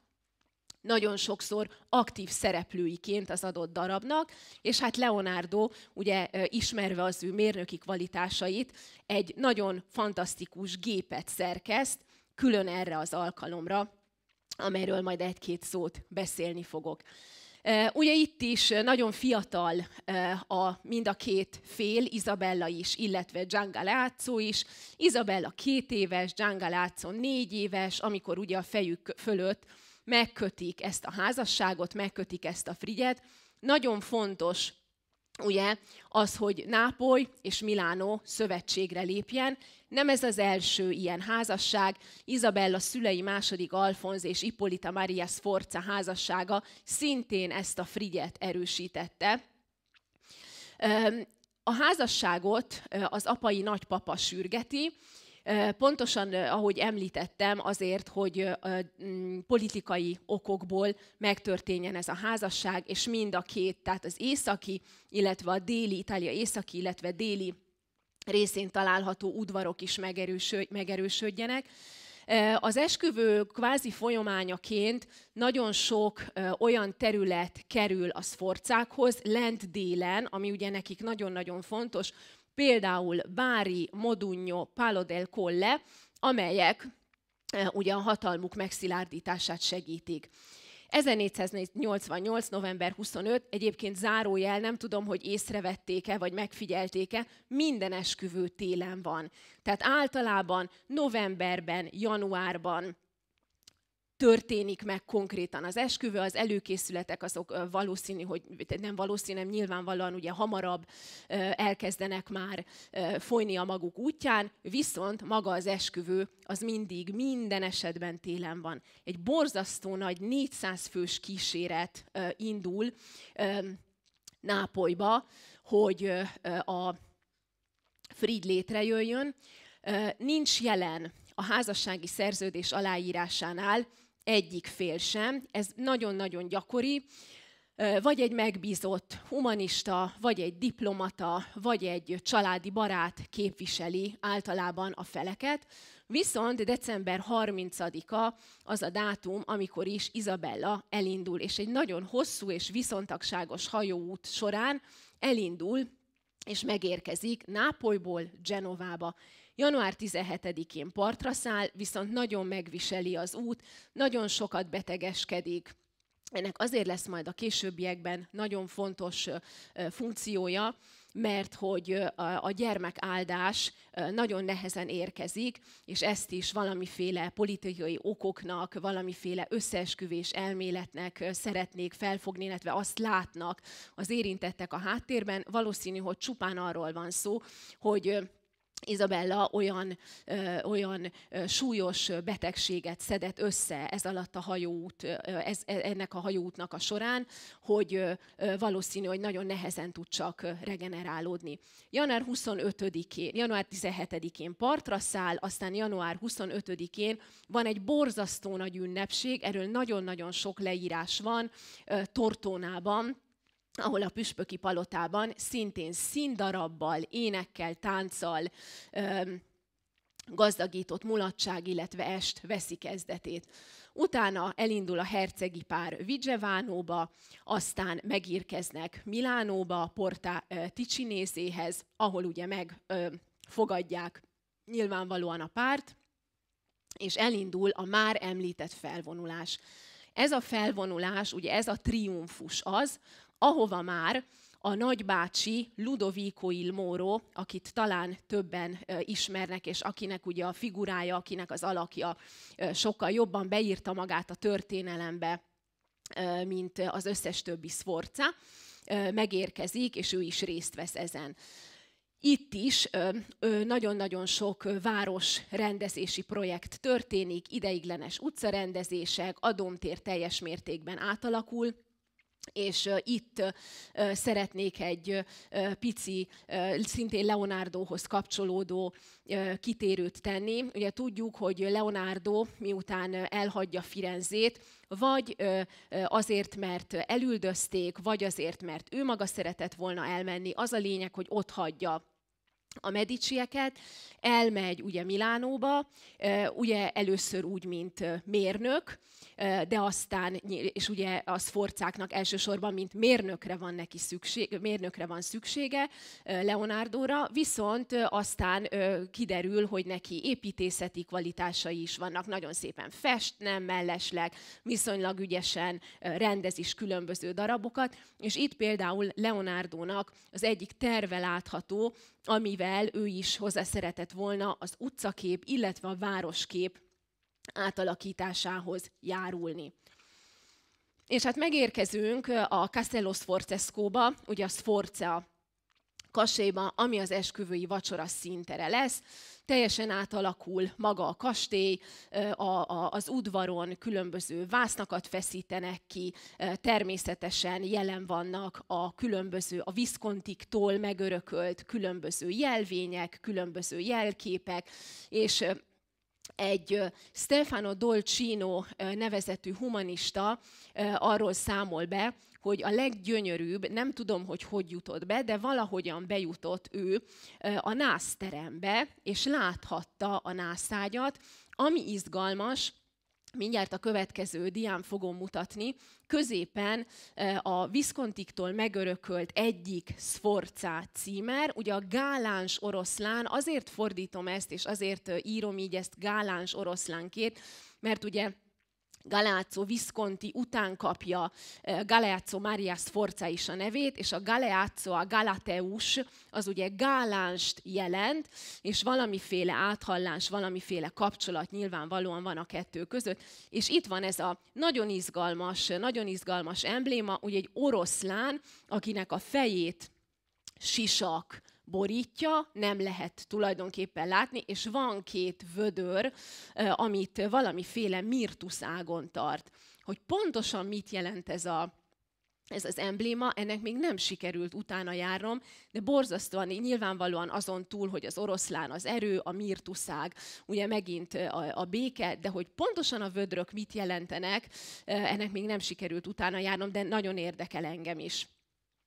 nagyon sokszor aktív szereplőiként az adott darabnak, és hát Leonardo, ugye ismerve az ő mérnöki kvalitásait, egy nagyon fantasztikus gépet szerkeszt, külön erre az alkalomra, amelyről majd egy-két szót beszélni fogok. Ugye itt is nagyon fiatal mind a két fél, Isabella is, illetve Gian Galeazzo is. Isabella 2 éves, Gian Galeazzo 4 éves, amikor ugye a fejük fölött megkötik ezt a házasságot, megkötik ezt a Frigyet. Nagyon fontos ugye az, hogy Nápoly és Milánó szövetségre lépjen. Nem ez az első ilyen házasság. Isabella szülei második Alfonz és Ippolita Maria Sforza házassága szintén ezt a Frigyet erősítette. A házasságot az apai nagypapa sürgeti, pontosan, ahogy említettem, azért, hogy politikai okokból megtörténjen ez a házasság, és mind a két, tehát az északi, illetve a déli, Itália északi, illetve déli részén található udvarok is megerősödjenek. Az esküvő kvázi folyamányaként nagyon sok olyan terület kerül a Sforzákhoz, lent délen, ami ugye nekik nagyon-nagyon fontos, például Bari, Modugno, Palo del Colle, amelyek ugye a hatalmuk megszilárdítását segítik. 1488. november 25, egyébként zárójel, nem tudom, hogy észrevették-e, vagy megfigyelték-e, minden esküvő télen van. Tehát általában novemberben, januárban történik meg konkrétan az esküvő, az előkészületek azok valószínű, hogy nem valószínű, nem nyilvánvalóan ugye hamarabb elkezdenek már folyni a maguk útján, viszont maga az esküvő az mindig, minden esetben télen van. Egy borzasztó nagy 400 fős kíséret indul Nápolyba, hogy a Frigy létrejöjjön. Nincs jelen a házassági szerződés aláírásánál egyik fél sem. Ez nagyon-nagyon gyakori. Vagy egy megbízott humanista, vagy egy diplomata, vagy egy családi barát képviseli általában a feleket. Viszont december 30-a az a dátum, amikor is Isabella elindul, és egy nagyon hosszú és viszontagságos hajóút során elindul, és megérkezik Nápolyból Genovába. Január 17-én partra száll, viszont nagyon megviseli az út, nagyon sokat betegeskedik. Ennek azért lesz majd a későbbiekben nagyon fontos funkciója, mert hogy a gyermekáldás nagyon nehezen érkezik, és ezt is valamiféle politikai okoknak, valamiféle összeesküvés elméletnek szeretnék felfogni, illetve azt látnak az érintettek a háttérben. Valószínű, hogy csupán arról van szó, hogy Isabella olyan súlyos betegséget szedett össze ez alatt a hajóút, ennek a hajóútnak a során, hogy valószínű, hogy nagyon nehezen tud csak regenerálódni. Január 17-én partra száll, aztán január 25-én van egy borzasztó nagy ünnepség, erről nagyon-nagyon sok leírás van Tortonában, ahol a püspöki palotában szintén színdarabbal, énekkel, tánccal gazdagított mulatság, illetve est veszi kezdetét. Utána elindul a hercegi pár Vigevánóba, aztán megérkeznek Milánóba, Porta Ticinézéhez, ahol ugye megfogadják nyilvánvalóan a párt, és elindul a már említett felvonulás. Ez a felvonulás, ugye ez a triumfus az, ahova már a nagybácsi Ludovico il Moro, akit talán többen ismernek, és akinek ugye a figurája, akinek az alakja sokkal jobban beírta magát a történelembe, mint az összes többi Sforza, megérkezik, és ő is részt vesz ezen. Itt is nagyon-nagyon sok városrendezési projekt történik, ideiglenes utcarendezések, a Dómtér teljes mértékben átalakul, És itt szeretnék egy pici, szintén Leonardohoz kapcsolódó kitérőt tenni. Ugye tudjuk, hogy Leonardo miután elhagyja Firenzét, vagy azért, mert elüldözték, vagy azért, mert ő maga szeretett volna elmenni. Az a lényeg, hogy ott hagyja a Medicieket, elmegy ugye Milánóba, ugye először úgy, mint mérnök, de aztán, és ugye a Sforzáknak elsősorban, mint mérnökre van szüksége Leonardóra, viszont aztán kiderül, hogy neki építészeti kvalitásai is vannak, nagyon szépen fest, nem mellesleg, viszonylag ügyesen rendez is különböző darabokat, és itt például Leonardónak az egyik terve látható, amivel ő is hozzá szeretett volna az utcakép, illetve a városkép átalakításához járulni. És hát megérkezünk a Castello Sforzescóba, ugye a Sforza kastélyba, ami az esküvői vacsora színtere lesz. Teljesen átalakul maga a kastély, az udvaron különböző vásznakat feszítenek ki, természetesen jelen vannak a Viscontiktól megörökölt különböző jelvények, különböző jelképek, és egy Stefano Dolcino nevezetű humanista arról számol be, hogy a leggyönyörűbb, nem tudom, hogy jutott be, de valahogyan bejutott ő a nászterembe, és láthatta a nászágyat, ami izgalmas, mindjárt a következő dián fogom mutatni, középen a Viscontiktól megörökölt egyik Sforza címer, ugye a gáláns oroszlán, azért fordítom ezt, és azért írom így ezt gáláns oroszlánként, mert ugye Galeazzo Visconti után kapja Galeazzo Maria Sforza is a nevét, és a Galeazzo, a Galateus, az ugye gálánst jelent, és valamiféle áthallás, valamiféle kapcsolat nyilvánvalóan van a kettő között. És itt van ez a nagyon izgalmas embléma, ugye egy oroszlán, akinek a fejét sisak borítja, nem lehet tulajdonképpen látni, és van két vödör, amit valamiféle mirtuszágon tart. Hogy pontosan mit jelent ez az embléma, ennek még nem sikerült utána járnom, de borzasztóan nyilvánvalóan azon túl, hogy az oroszlán az erő, a mirtuszág, ugye megint a béke, de hogy pontosan a vödrök mit jelentenek, ennek még nem sikerült utána járnom, de nagyon érdekel engem is.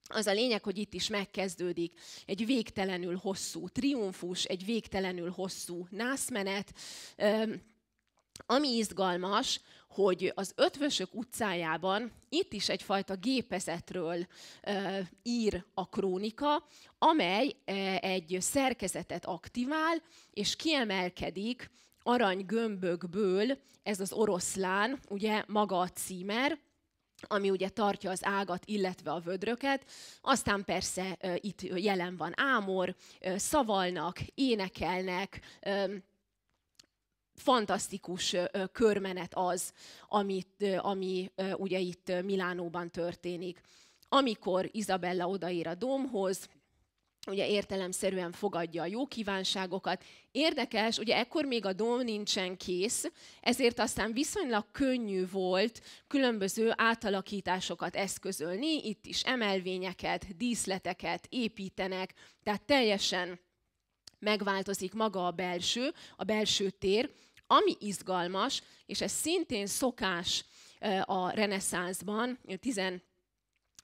Az a lényeg, hogy itt is megkezdődik egy végtelenül hosszú triumfus, egy végtelenül hosszú nászmenet. Ami izgalmas, hogy az Ötvösök utcájában itt is egyfajta gépezetről ír a krónika, amely egy szerkezetet aktivál, és kiemelkedik aranygömbökből ez az oroszlán, ugye maga a címer, ami ugye tartja az ágat, illetve a vödröket. Aztán persze itt jelen van ámor, szavalnak, énekelnek, fantasztikus körmenet az, ami ugye itt Milánóban történik. Amikor Izabella odaér a dómhoz, ugye értelemszerűen fogadja a jó kívánságokat. Érdekes, ugye ekkor még a dóm nincsen kész, ezért aztán viszonylag könnyű volt különböző átalakításosokat eszközölni, itt is emelvényeket, díszleteket építenek, tehát teljesen megváltozik maga a belső tér, ami izgalmas, és ez szintén szokás a reneszánszban,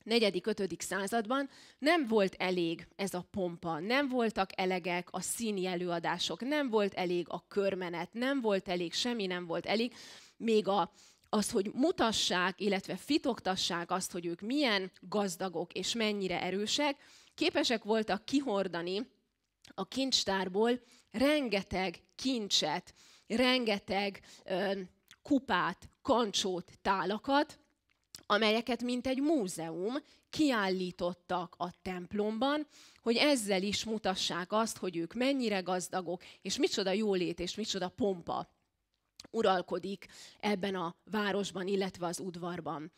4.-5. században nem volt elég ez a pompa, nem voltak elegek a színi előadások, nem volt elég a körmenet, nem volt elég, semmi nem volt elég, még az, hogy mutassák, illetve fitoktassák azt, hogy ők milyen gazdagok és mennyire erősek, képesek voltak kihordani a kincstárból rengeteg kincset, rengeteg kupát, kancsót, tálakat, amelyeket mint egy múzeum kiállítottak a templomban, hogy ezzel is mutassák azt, hogy ők mennyire gazdagok, és micsoda jólét, és micsoda pompa uralkodik ebben a városban, illetve az udvarban.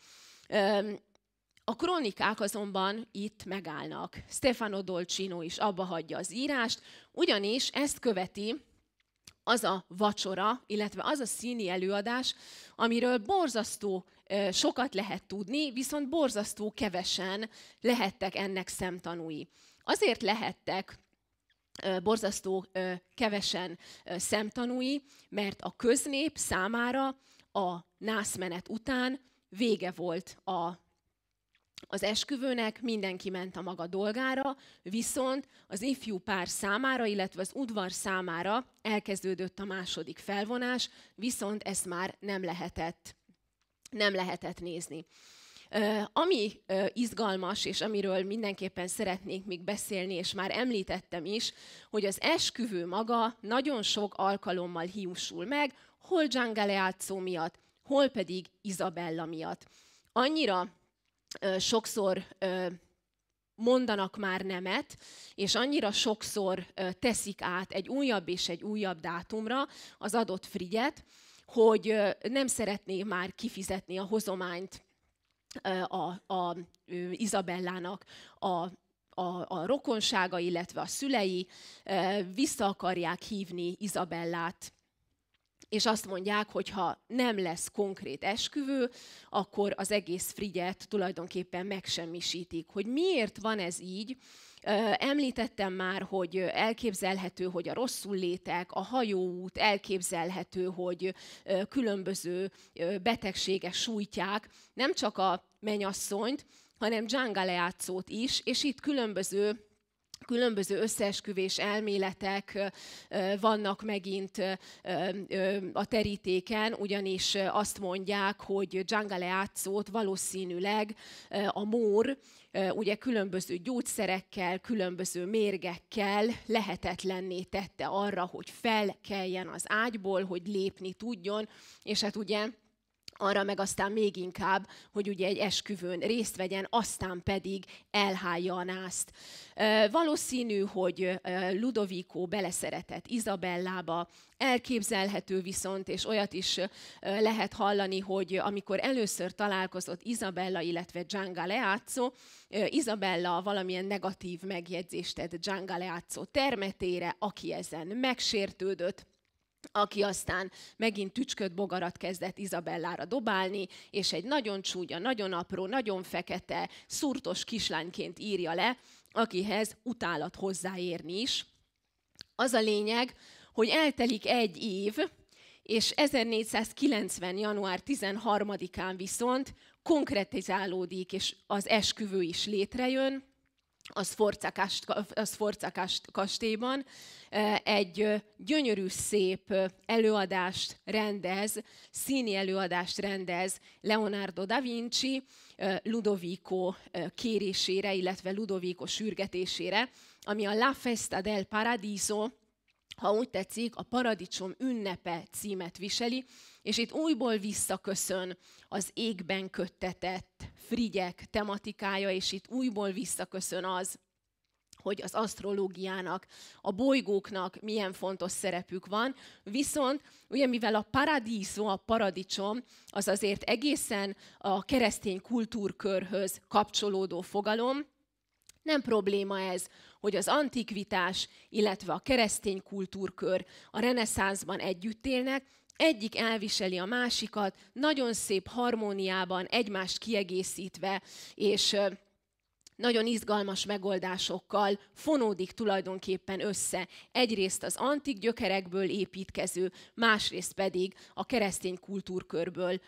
A krónikák azonban itt megállnak. Stefano Dolcino is abba hagyja az írást, ugyanis ezt követi az a vacsora, illetve az a színi előadás, amiről borzasztó sokat lehet tudni, viszont borzasztó kevesen lehettek ennek szemtanúi. Azért lehettek borzasztó kevesen szemtanúi, mert a köznép számára a nászmenet után vége volt az esküvőnek, mindenki ment a maga dolgára, viszont az ifjú pár számára, illetve az udvar számára elkezdődött a második felvonás, viszont ezt már nem lehetett nézni. Ami izgalmas, és amiről mindenképpen szeretnék még beszélni, és már említettem is, hogy az esküvő maga nagyon sok alkalommal hiúsul meg, hol Gian Galeazzo miatt, hol pedig Isabella miatt. Annyira sokszor mondanak már nemet, és annyira sokszor teszik át egy újabb és egy újabb dátumra az adott frigyet, hogy nem szeretné már kifizetni a hozományt a Isabellának a rokonsága, illetve a szülei, vissza akarják hívni Isabellát, és azt mondják, hogy ha nem lesz konkrét esküvő, akkor az egész frigyet tulajdonképpen megsemmisítik. Hogy miért van ez így? Említettem már, hogy elképzelhető, hogy a rosszullétek, a hajóút, elképzelhető, hogy különböző betegségek sújtják nem csak a mennyasszonyt, hanem Gian Galeazzót is, és itt különböző összeesküvés elméletek vannak megint a terítéken, ugyanis azt mondják, hogy Gian Galeazzót valószínűleg a mór ugye különböző gyógyszerekkel, különböző mérgekkel lehetetlenné tette arra, hogy felkeljen az ágyból, hogy lépni tudjon, és hát ugye arra meg aztán még inkább, hogy ugye egy esküvőn részt vegyen, aztán pedig elhálja a nászt. Valószínű, hogy Ludovico beleszeretett Isabellába, elképzelhető viszont, és olyat is lehet hallani, hogy amikor először találkozott Isabella, illetve Gian Galeazzo, Isabella valamilyen negatív megjegyzést tett Gian Galeazzo termetére, aki ezen megsértődött, aki aztán megint tücsköt bogarat kezdett Isabellára dobálni, és egy nagyon csúnya, nagyon apró, nagyon fekete, szurtos kislányként írja le, akihez utálat hozzáérni is. Az a lényeg, hogy eltelik egy év, és 1490. január 13-án viszont konkretizálódik, és az esküvő is létrejön, az Sforza kastélyban egy gyönyörű, szép előadást rendez, színi előadást rendez Leonardo da Vinci Ludovico kérésére, illetve Ludovico sürgetésére, ami a La Festa del Paradiso, ha úgy tetszik, a paradicsom ünnepe címet viseli, és itt újból visszaköszön az égben köttetett frigyek tematikája, és itt újból visszaköszön az, hogy az asztrológiának, a bolygóknak milyen fontos szerepük van, viszont ugye mivel a paradiso, a paradicsom, az azért egészen a keresztény kultúrkörhöz kapcsolódó fogalom, nem probléma ez, hogy az antikvitás, illetve a keresztény kultúrkör a reneszánszban együtt élnek, egyik elviseli a másikat, nagyon szép harmóniában, egymást kiegészítve, és nagyon izgalmas megoldásokkal fonódik tulajdonképpen össze. Egyrészt az antik gyökerekből építkező, másrészt pedig a keresztény kultúrkörből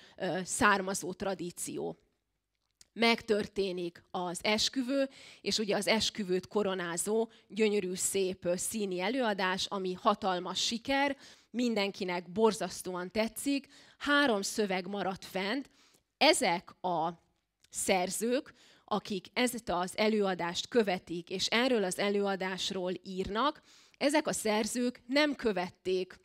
származó tradíció. Megtörténik az esküvő, és ugye az esküvőt koronázó, gyönyörű, szép színi előadás, ami hatalmas siker, mindenkinek borzasztóan tetszik. 3 szöveg maradt fent. Ezek a szerzők, akik ezt az előadást követik, és erről az előadásról írnak, ezek a szerzők nem követték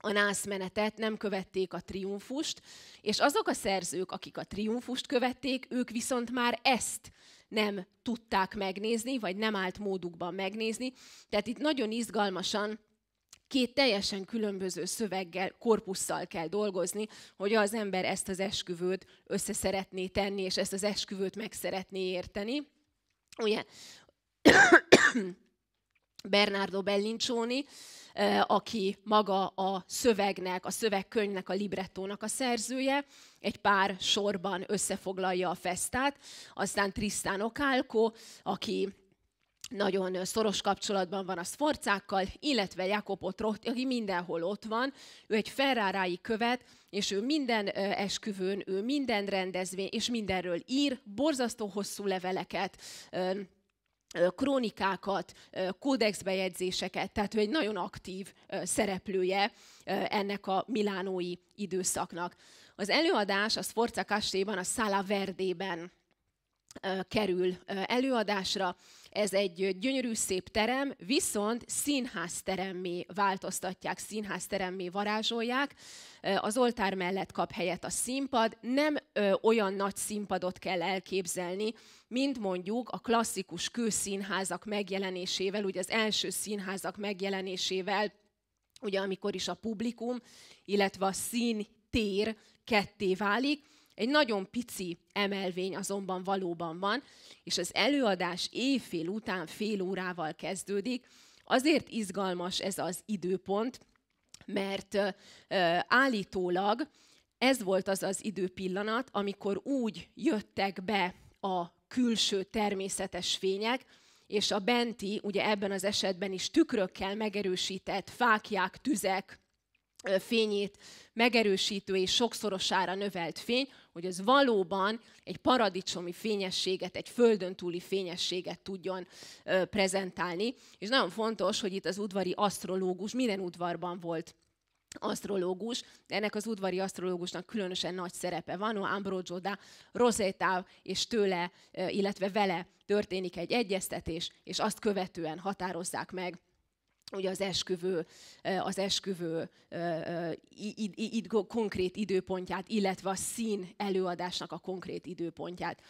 a nászmenetet, nem követték a triumfust, és azok a szerzők, akik a triumfust követték, ők viszont már ezt nem tudták megnézni, vagy nem állt módukban megnézni. Tehát itt nagyon izgalmasan 2 teljesen különböző szöveggel, korpusszal kell dolgozni, hogy az ember ezt az esküvőt össze szeretné tenni, és ezt az esküvőt meg szeretné érteni. Ugye, Bernardo Bellincioni, aki maga a szövegnek, a szövegkönyvnek, a librettónak a szerzője, egy pár sorban összefoglalja a festát. Aztán Tristan Ocalco, aki nagyon szoros kapcsolatban van a Sforzákkal, illetve Jacopo Trotti, aki mindenhol ott van. Ő egy Ferrárái követ, és ő minden esküvőn, ő minden rendezvény, és mindenről ír, borzasztó hosszú leveleket, krónikákat, kódexbejegyzéseket, tehát ő egy nagyon aktív szereplője ennek a milánói időszaknak. Az előadás a Sforza kastélyban, a Sala Verdében kerül előadásra. Ez egy gyönyörű, szép terem, viszont színházteremmé változtatják, színházteremmé varázsolják. Az oltár mellett kap helyet a színpad. Nem olyan nagy színpadot kell elképzelni, mint mondjuk a klasszikus kőszínházak megjelenésével, ugye az első színházak megjelenésével, ugye amikor is a publikum, illetve a színtér ketté válik. Egy nagyon pici emelvény azonban valóban van, és az előadás éjfél után fél órával kezdődik. Azért izgalmas ez az időpont, mert állítólag ez volt az az időpillanat, amikor úgy jöttek be a külső természetes fények, és a benti, ugye ebben az esetben is tükrökkel megerősített fáklyák, tüzek fényét megerősítő és sokszorosára növelt fény, hogy az valóban egy paradicsomi fényességet, egy földön túli fényességet tudjon prezentálni. És nagyon fontos, hogy itt az udvari asztrológus, minden udvarban volt asztrológus, de ennek az udvari asztrológusnak különösen nagy szerepe van, Ambrogio da Rosetta, és tőle, illetve vele történik egy egyeztetés, és azt követően határozzák meg ugye az esküvő konkrét időpontját, illetve a szín előadásnak a konkrét időpontját.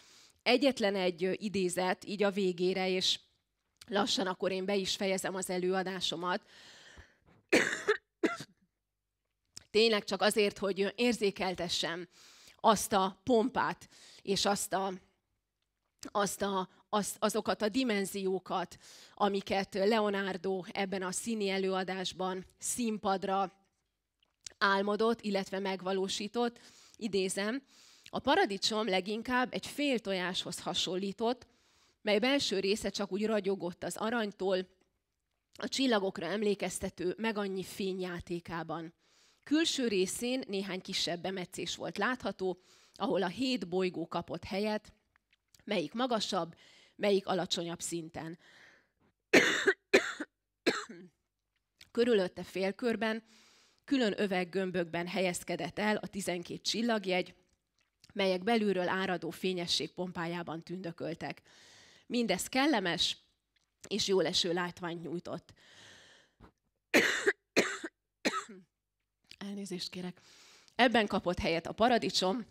Egyetlen egy idézet így a végére, és lassan akkor én be is fejezem az előadásomat. Tényleg csak azért, hogy érzékeltessem azt a pompát, és azokat a dimenziókat, amiket Leonardo ebben a színi előadásban színpadra álmodott, illetve megvalósított. Idézem, a paradicsom leginkább egy fél tojáshoz hasonlított, mely belső része csak úgy ragyogott az aranytól, a csillagokra emlékeztető meg annyi fényjátékában. Külső részén néhány kisebb bemetszés volt látható, ahol a 7 bolygó kapott helyet, melyik magasabb, melyik alacsonyabb szinten. Körülötte félkörben, külön öveggömbökben helyezkedett el a 12 csillagjegy, melyek belülről áradó fényesség pompájában tündököltek. Mindez kellemes és jóleső látványt nyújtott. Elnézést kérek. Ebben kapott helyet a paradicsom,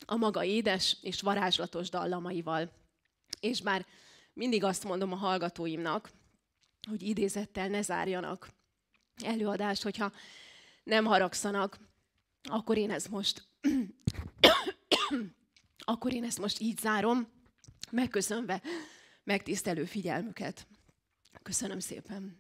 a maga édes és varázslatos dallamaival. És bár mindig azt mondom a hallgatóimnak, hogy idézettel ne zárjanak előadást, hogyha nem haragszanak, akkor én ezt most így zárom, megköszönve megtisztelő figyelmüket. Köszönöm szépen.